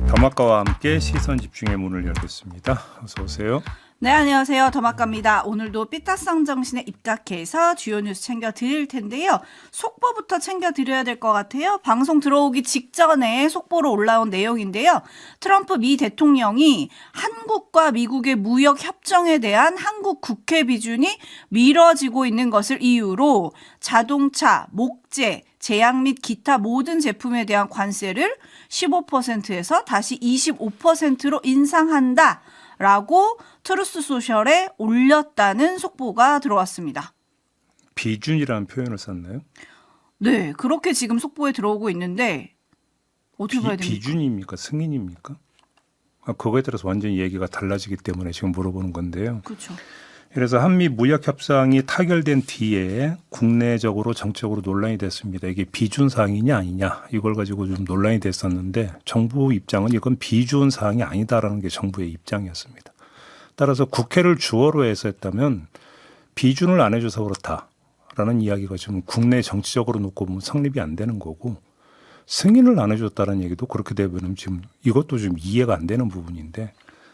더마카와 함께 시선 집중의 문을 열겠습니다. 어서 오세요. 네, 안녕하세요. 더마카입니다. 오늘도 삐딱성 정신에 입각해서 주요 뉴스 챙겨드릴 텐데요. 속보부터 챙겨드려야 될 것 같아요. 방송 들어오기 직전에 속보로 올라온 내용인데요. 트럼프 미 대통령이 한국과 미국의 무역 협정에 대한 한국 국회 비준이 미뤄지고 있는 것을 이유로 자동차, 목재, 제약 및 기타 모든 제품에 대한 관세를 15%에서 다시 25%로 인상한다. 라고 트루스 소셜에 올렸다는 속보가 들어왔습니다. 비준이라는 표현을 썼나요? 네, 그렇게 지금 속보에 들어오고 있는데 어떻게 봐야 됩니까? 비준입니까? 승인입니까? 그거에 따라서 완전히 얘기가 달라지기 때문에 지금 물어보는 건데요. 그렇죠. 그래서 한미 무역 협상이 타결된 뒤에 국내적으로 정책으로 논란이 됐습니다. 이게 비준 사항이냐 아니냐 이걸 가지고 좀 논란이 됐었는데 정부 입장은 이건 비준 사항이 아니다라는 게 정부의 입장이었습니다. 따라서 국회를 주어로 해서 했다면 비준을 안 해줘서 그렇다라는 이야기가 지금 국내 정치적으로 놓고 보면 성립이 안 되는 거고 승인을 안 해줬다는 얘기도 그렇게 되면 지금 이것도 좀 이해가 안 되는 부분인데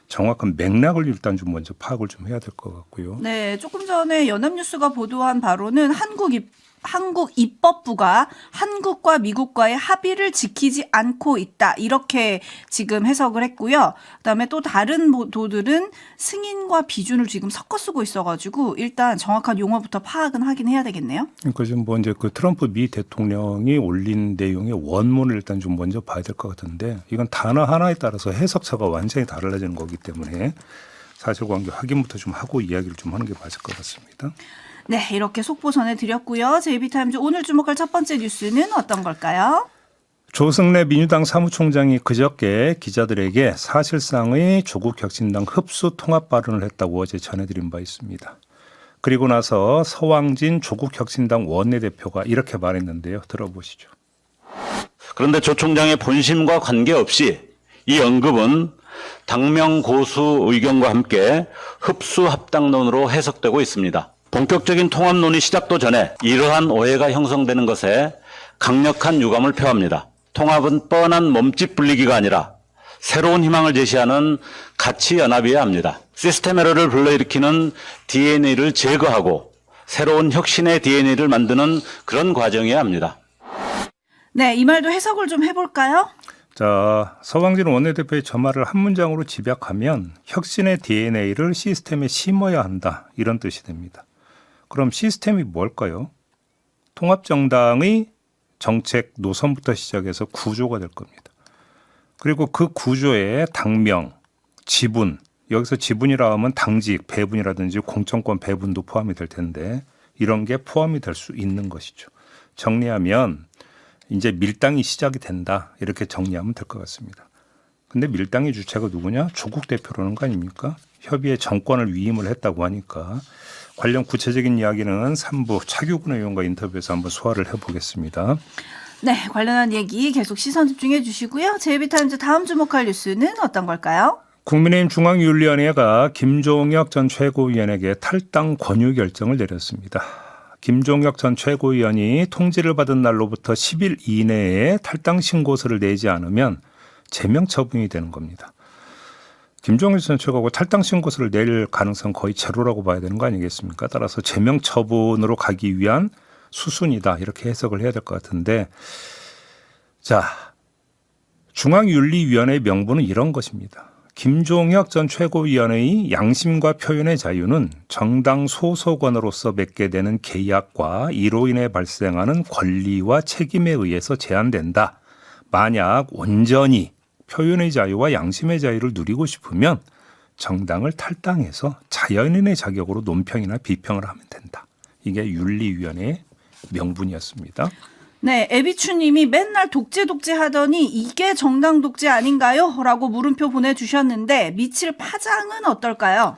정확한 맥락을 일단 좀 먼저 파악을 좀 해야 될 것 같고요. 네, 조금 전에 연합뉴스가 보도한 바로는 한국 입법부가 한국과 미국과의 합의를 지키지 않고 있다. 이렇게 지금 해석을 했고요. 그다음에 또 다른 보도들은 승인과 비준을 지금 섞어 쓰고 있어가지고 일단 정확한 용어부터 파악은 하긴 해야 되겠네요. 그러니까 지금 뭐 이제 그 트럼프 미 대통령이 올린 내용의 원문을 일단 좀 먼저 봐야 될 것 같은데 이건 단어 하나에 따라서 해석처가 완전히 달라지는 거기 때문에 사실관계 확인부터 좀 하고 이야기를 좀 하는 게 맞을 것 같습니다. 네, 이렇게 속보 전해드렸고요. JB타임즈 오늘 주목할 첫 번째 뉴스는 어떤 걸까요? 조승래 민주당 사무총장이 그저께 기자들에게 사실상의 조국 혁신당 흡수 통합 발언을 했다고 어제 전해드린 바 있습니다. 그리고 나서 서왕진 조국 혁신당 원내대표가 이렇게 말했는데요. 들어보시죠. 그런데 조 총장의 본심과 관계없이 이 언급은 당명 고수 의견과 함께 흡수 합당론으로 해석되고 있습니다. 본격적인 통합론이 시작도 전에 이러한 오해가 형성되는 것에 강력한 유감을 표합니다. 통합은 뻔한 몸집 불리기가 아니라 새로운 희망을 제시하는 가치 연합이어야 합니다. 시스템 에러를 불러일으키는 DNA를 제거하고 새로운 혁신의 DNA를 만드는 그런 과정이어야 합니다. 네, 이 말도 해석을 좀 해볼까요? 자, 서왕진 원내대표의 저 말을 한 문장으로 집약하면 혁신의 DNA를 시스템에 심어야 한다. 이런 뜻이 됩니다. 그럼 시스템이 뭘까요? 통합정당의 정책 노선부터 시작해서 구조가 될 겁니다. 그리고 그 구조에 당명, 지분, 여기서 지분이라 하면 당직, 배분이라든지 공천권 배분도 포함이 될 텐데 이런 게 포함이 될 수 있는 것이죠. 정리하면 이제 밀당이 시작이 된다. 이렇게 정리하면 될 것 같습니다. 근데 밀당의 주체가 누구냐? 조국 대표라는 거 아닙니까? 협의에 정권을 위임을 했다고 하니까 관련 구체적인 이야기는 3부 차규근 의원과 인터뷰에서 한번 소화를 해보겠습니다. 네, 관련한 얘기 계속 시선 집중해 주시고요. JB타임즈 다음 주목할 뉴스는 어떤 걸까요? 국민의힘 중앙윤리위원회가 김종혁 전 최고위원에게 탈당 권유 결정을 내렸습니다. 김종혁 전 최고위원이 통지를 받은 날로부터 10일 이내에 탈당 신고서를 내지 않으면 제명 처분이 되는 겁니다. 김종혁 전 최고가 탈당 신고서를 낼 가능성 거의 제로라고 봐야 되는 거 아니겠습니까? 따라서 제명 처분으로 가기 위한 수순이다 이렇게 해석을 해야 될 것 같은데 자, 중앙윤리위원회의 명분은 이런 것입니다. 김종혁 전 최고위원의 양심과 표현의 자유는 정당 소속원으로서 맺게 되는 계약과 이로 인해 발생하는 권리와 책임에 의해서 제한된다. 만약 온전히 표현의 자유와 양심의 자유를 누리고 싶으면 정당을 탈당해서 자연인의 자격으로 논평이나 비평을 하면 된다. 이게 윤리위원회의 명분이었습니다. 네, 에비추님이 맨날 독재 하더니 이게 정당 독재 아닌가요? 라고 물음표 보내주셨는데 미칠 파장은 어떨까요?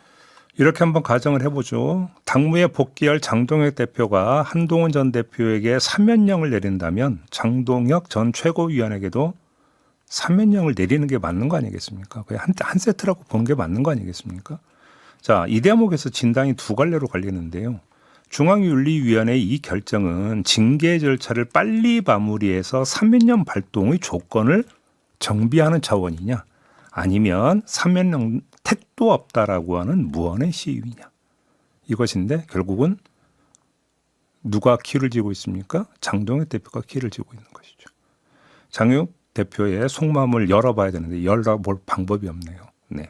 이렇게 한번 가정을 해보죠. 당무에 복귀할 장동혁 대표가 한동훈 전 대표에게 사면령을 내린다면 장동혁 전 최고위원에게도 사면령을 내리는 게 맞는 거 아니겠습니까? 거의 한 세트라고 보는 게 맞는 거 아니겠습니까? 자, 이 대목에서 진단이 두 갈래로 갈리는데요. 중앙윤리위원회의 이 결정은 징계 절차를 빨리 마무리해서 사면령 발동의 조건을 정비하는 차원이냐 아니면 사면령 택도 없다라고 하는 무언의 시위냐 이것인데 결국은 누가 키를 쥐고 있습니까? 장동혁 대표가 키를 쥐고 있는 것이죠. 장동혁 대표의 속마음을 열어봐야 되는데 열어볼 방법이 없네요. 네.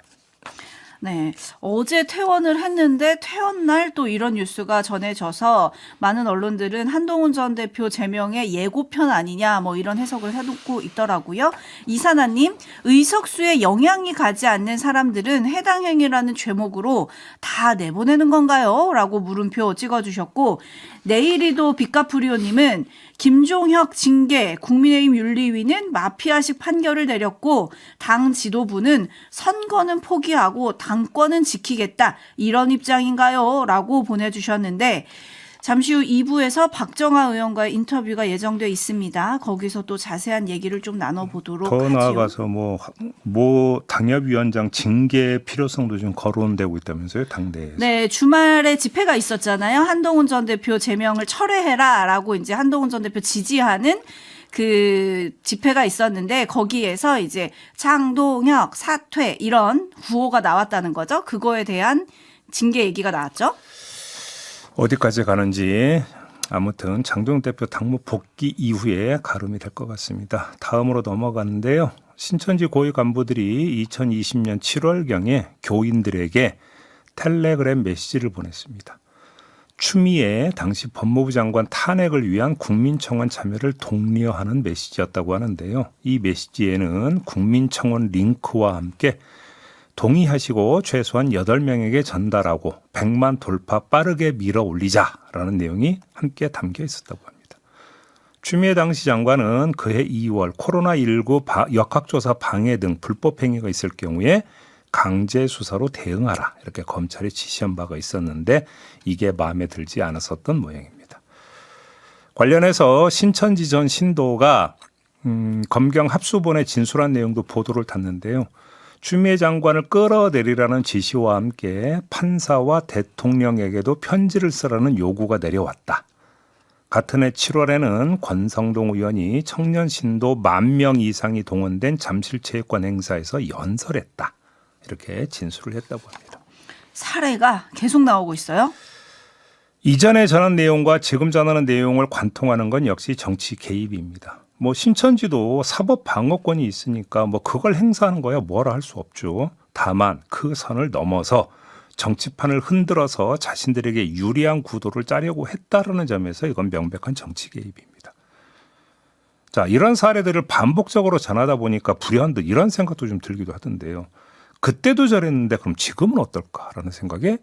네. 어제 퇴원을 했는데 퇴원 날 또 이런 뉴스가 전해져서 많은 언론들은 한동훈 전 대표 제명의 예고편 아니냐 뭐 이런 해석을 해놓고 있더라고요. 이사나님, 의석수에 영향이 가지 않는 사람들은 해당 행위라는 죄목으로 다 내보내는 건가요? 라고 물음표 찍어주셨고 내일이도 빚카프리오님은 김종혁 징계, 국민의힘 윤리위는 마피아식 판결을 내렸고 당 지도부는 선거는 포기하고 당권은 지키겠다 이런 입장인가요? 라고 보내주셨는데 잠시 후 2부에서 박정아 의원과의 인터뷰가 예정돼 있습니다. 거기서 또 자세한 얘기를 좀 나눠보도록 더 하지요. 나아가서 뭐 당협위원장 징계 필요성도 좀 거론되고 있다면서요, 당내에서. 네, 주말에 집회가 있었잖아요. 한동훈 전 대표 제명을 철회해라라고 이제 한동훈 전 대표 지지하는 그 집회가 있었는데 거기에서 이제 장동혁 사퇴 이런 구호가 나왔다는 거죠. 그거에 대한 징계 얘기가 나왔죠. 어디까지 가는지 아무튼 장동혁 대표 당무 복귀 이후에 가름이 될 것 같습니다. 다음으로 넘어가는데요. 신천지 고위 간부들이 2020년 7월경에 교인들에게 텔레그램 메시지를 보냈습니다. 추미애 당시 법무부 장관 탄핵을 위한 국민청원 참여를 독려하는 메시지였다고 하는데요. 이 메시지에는 국민청원 링크와 함께 동의하시고 최소한 8명에게 전달하고 100만 돌파 빠르게 밀어 올리자라는 내용이 함께 담겨 있었다고 합니다. 추미애 당시 장관은 그해 2월 코로나19 역학조사 방해 등 불법 행위가 있을 경우에 강제 수사로 대응하라 이렇게 검찰이 지시한 바가 있었는데 이게 마음에 들지 않았었던 모양입니다. 관련해서 신천지 전 신도가 검경 합수본에 진술한 내용도 보도를 탔는데요. 추미애 장관을 끌어내리라는 지시와 함께 판사와 대통령에게도 편지를 쓰라는 요구가 내려왔다. 같은 해 7월에는 권성동 의원이 청년 신도 10,000명 이상이 동원된 잠실체육관 행사에서 연설했다. 이렇게 진술을 했다고 합니다. 사례가 계속 나오고 있어요. 이전에 전한 내용과 지금 전하는 내용을 관통하는 건 역시 정치 개입입니다. 신천지도 사법 방어권이 있으니까 그걸 행사하는 거야 뭐라 할 수 없죠. 다만 그 선을 넘어서 정치판을 흔들어서 자신들에게 유리한 구도를 짜려고 했다라는 점에서 이건 명백한 정치 개입입니다. 자, 이런 사례들을 반복적으로 전하다 보니까 불현듯 이런 생각도 좀 들기도 하던데요. 그때도 저랬는데 그럼 지금은 어떨까라는 생각이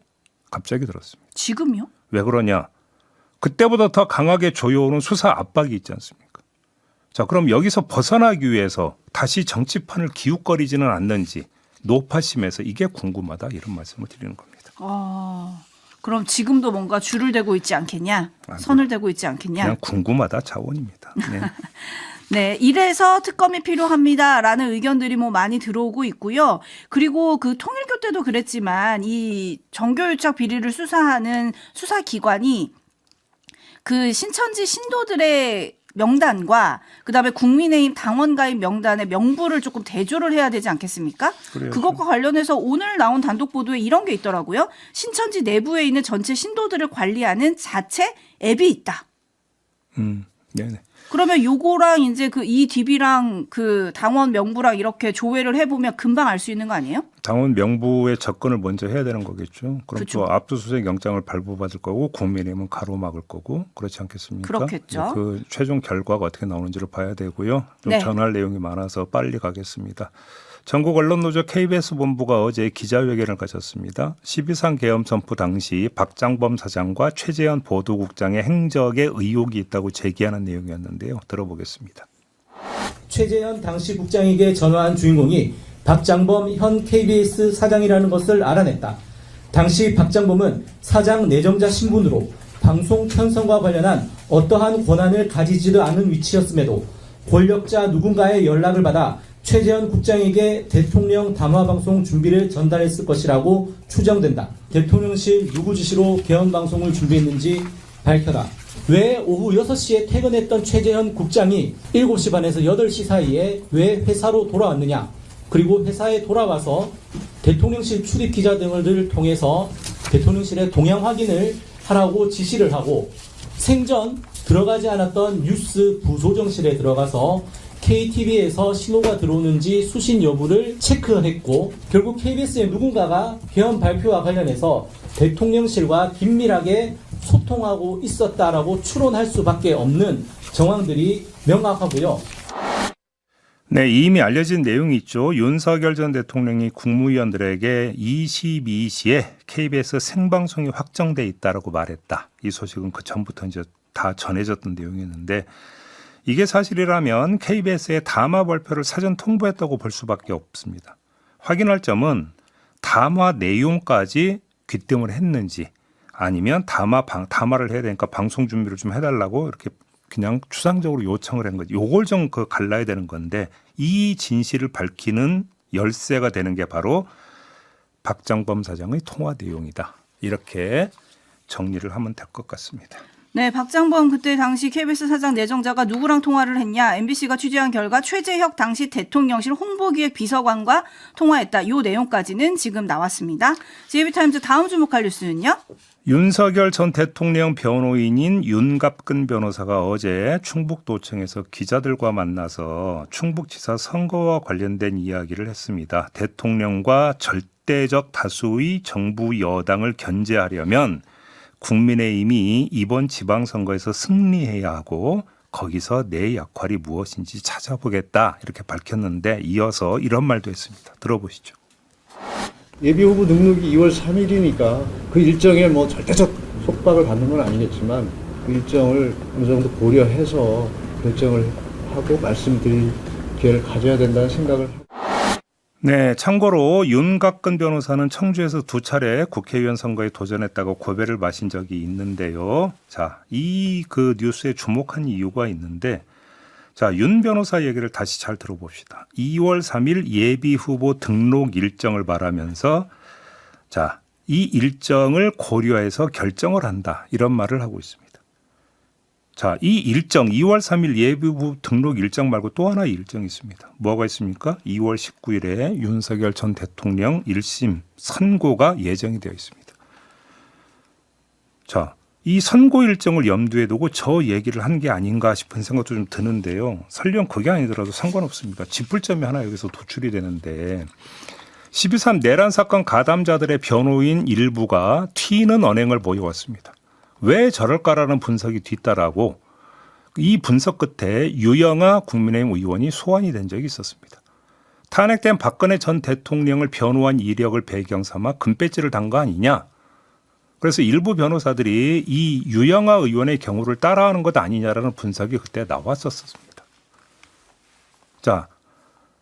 갑자기 들었습니다. 지금요? 왜 그러냐? 그때보다 더 강하게 조여오는 수사 압박이 있지 않습니까? 자, 그럼 여기서 벗어나기 위해서 다시 정치판을 기웃거리지는 않는지 노파심에서 이게 궁금하다 이런 말씀을 드리는 겁니다. 그럼 지금도 뭔가 줄을 대고 있지 않겠냐? 선을 대고 있지 않겠냐? 그냥 궁금하다 차원입니다. 네. 네, 이래서 특검이 필요합니다라는 의견들이 많이 들어오고 있고요. 그리고 그 통일교 때도 그랬지만 이 정교유착 비리를 수사하는 수사기관이 그 신천지 신도들의 명단과 그다음에 국민의힘 당원 가입 명단의 명부를 조금 대조를 해야 되지 않겠습니까? 그래야죠. 그것과 관련해서 오늘 나온 단독 보도에 이런 게 있더라고요. 신천지 내부에 있는 전체 신도들을 관리하는 자체 앱이 있다. 네네. 그러면 요거랑 이제 그 이 DB랑 그 당원 명부랑 이렇게 조회를 해보면 금방 알 수 있는 거 아니에요? 당원 명부의 접근을 먼저 해야 되는 거겠죠. 그럼 그쵸. 또 압수수색 영장을 발부받을 거고 국민의힘은 가로막을 거고 그렇지 않겠습니까? 그렇겠죠. 그 최종 결과가 어떻게 나오는지를 봐야 되고요. 좀 네. 전할 내용이 많아서 빨리 가겠습니다. 전국 언론노조 KBS 본부가 어제 기자회견을 가졌습니다. 12.3 계엄 선포 당시 박장범 사장과 최재현 보도국장의 행적에 의혹이 있다고 제기하는 내용이었는데요. 들어보겠습니다. 최재현 당시 국장에게 전화한 주인공이 박장범 현 KBS 사장이라는 것을 알아냈다. 당시 박장범은 사장 내정자 신분으로 방송 편성과 관련한 어떠한 권한을 가지지도 않은 위치였음에도 권력자 누군가의 연락을 받아 최재현 국장에게 대통령 담화방송 준비를 전달했을 것이라고 추정된다. 대통령실 누구 지시로 개헌방송을 준비했는지 밝혀라. 왜 오후 6시에 퇴근했던 최재현 국장이 7시 반에서 8시 사이에 왜 회사로 돌아왔느냐? 그리고 회사에 돌아와서 대통령실 출입 기자 등을 통해서 대통령실의 동향 확인을 하라고 지시를 하고 생전 들어가지 않았던 뉴스 부소정실에 들어가서 KTV에서 신호가 들어오는지 수신 여부를 체크했고 결국 KBS의 누군가가 회원 발표와 관련해서 대통령실과 긴밀하게 소통하고 있었다라고 추론할 수밖에 없는 정황들이 명확하고요. 네, 이미 알려진 내용이 있죠. 윤석열 전 대통령이 국무위원들에게 22시에 KBS 생방송이 확정돼 있다라고 말했다. 이 소식은 그 전부터 이제 다 전해졌던 내용이었는데 이게 사실이라면 KBS의 담화 발표를 사전 통보했다고 볼 수밖에 없습니다. 확인할 점은 담화 내용까지 귀뜸을 했는지 아니면 담화를 해야 되니까 방송 준비를 좀 해달라고 이렇게 그냥 추상적으로 요청을 한 거지. 요걸 좀 갈라야 되는 건데 이 진실을 밝히는 열쇠가 되는 게 바로 박장범 사장의 통화 내용이다. 이렇게 정리를 하면 될 것 같습니다. 네, 박장범 그때 당시 KBS 사장 내정자가 누구랑 통화를 했냐? MBC가 취재한 결과 최재혁 당시 대통령실 홍보기획 비서관과 통화했다. 이 내용까지는 지금 나왔습니다. JB타임즈 다음 주목할 뉴스는요? 윤석열 전 대통령 변호인인 윤갑근 변호사가 어제 충북도청에서 기자들과 만나서 충북지사 선거와 관련된 이야기를 했습니다. 대통령과 절대적 다수의 정부 여당을 견제하려면 국민의힘이 이번 지방선거에서 승리해야 하고 거기서 내 역할이 무엇인지 찾아보겠다 이렇게 밝혔는데 이어서 이런 말도 했습니다. 들어보시죠. 예비후보 등록이 2월 3일이니까 그 일정에 뭐 절대적 속박을 받는 건 아니겠지만 그 일정을 어느 정도 고려해서 결정을 하고 말씀드릴 기회를 가져야 된다는 생각을 하고. 네, 참고로 윤갑근 변호사는 청주에서 2차례 국회의원 선거에 도전했다고 고배를 마신 적이 있는데요. 자, 이 그 뉴스에 주목한 이유가 있는데 자, 윤 변호사 얘기를 다시 잘 들어봅시다. 2월 3일 예비 후보 등록 일정을 말하면서 자, 이 일정을 고려해서 결정을 한다. 이런 말을 하고 있습니다. 자, 이 일정 2월 3일 예비 후보 등록 일정 말고 또 하나의 일정이 있습니다. 뭐가 있습니까? 2월 19일에 윤석열 전 대통령 1심 선고가 예정이 되어 있습니다. 자, 이 선고 일정을 염두에 두고 저 얘기를 한 게 아닌가 싶은 생각도 좀 드는데요. 설령 그게 아니더라도 상관없습니다. 짚을점이 하나 여기서 도출이 되는데 12.3 내란 사건 가담자들의 변호인 일부가 튀는 언행을 보여왔습니다. 왜 저럴까라는 분석이 뒤따라고 이 분석 끝에 유영아 국민의힘 의원이 소환이 된 적이 있었습니다. 탄핵된 박근혜 전 대통령을 변호한 이력을 배경 삼아 금배지를 단 거 아니냐. 그래서 일부 변호사들이 이 유영아 의원의 경우를 따라하는 것 아니냐라는 분석이 그때 나왔었습니다. 자,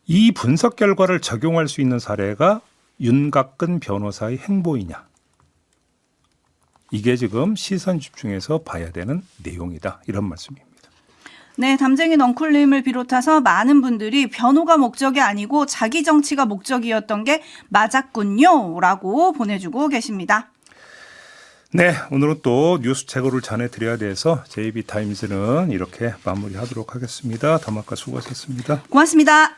이 분석 결과를 적용할 수 있는 사례가 윤갑근 변호사의 행보이냐. 이게 지금 시선 집중해서 봐야 되는 내용이다. 이런 말씀입니다. 네, 담쟁이 넝쿨님을 비롯해서 많은 분들이 변호가 목적이 아니고 자기 정치가 목적이었던 게 맞았군요. 라고 보내주고 계십니다. 네, 오늘은 또 뉴스 제고를 전해드려야 돼서 JB타임즈는 이렇게 마무리하도록 하겠습니다. 담화가 수고하셨습니다. 고맙습니다.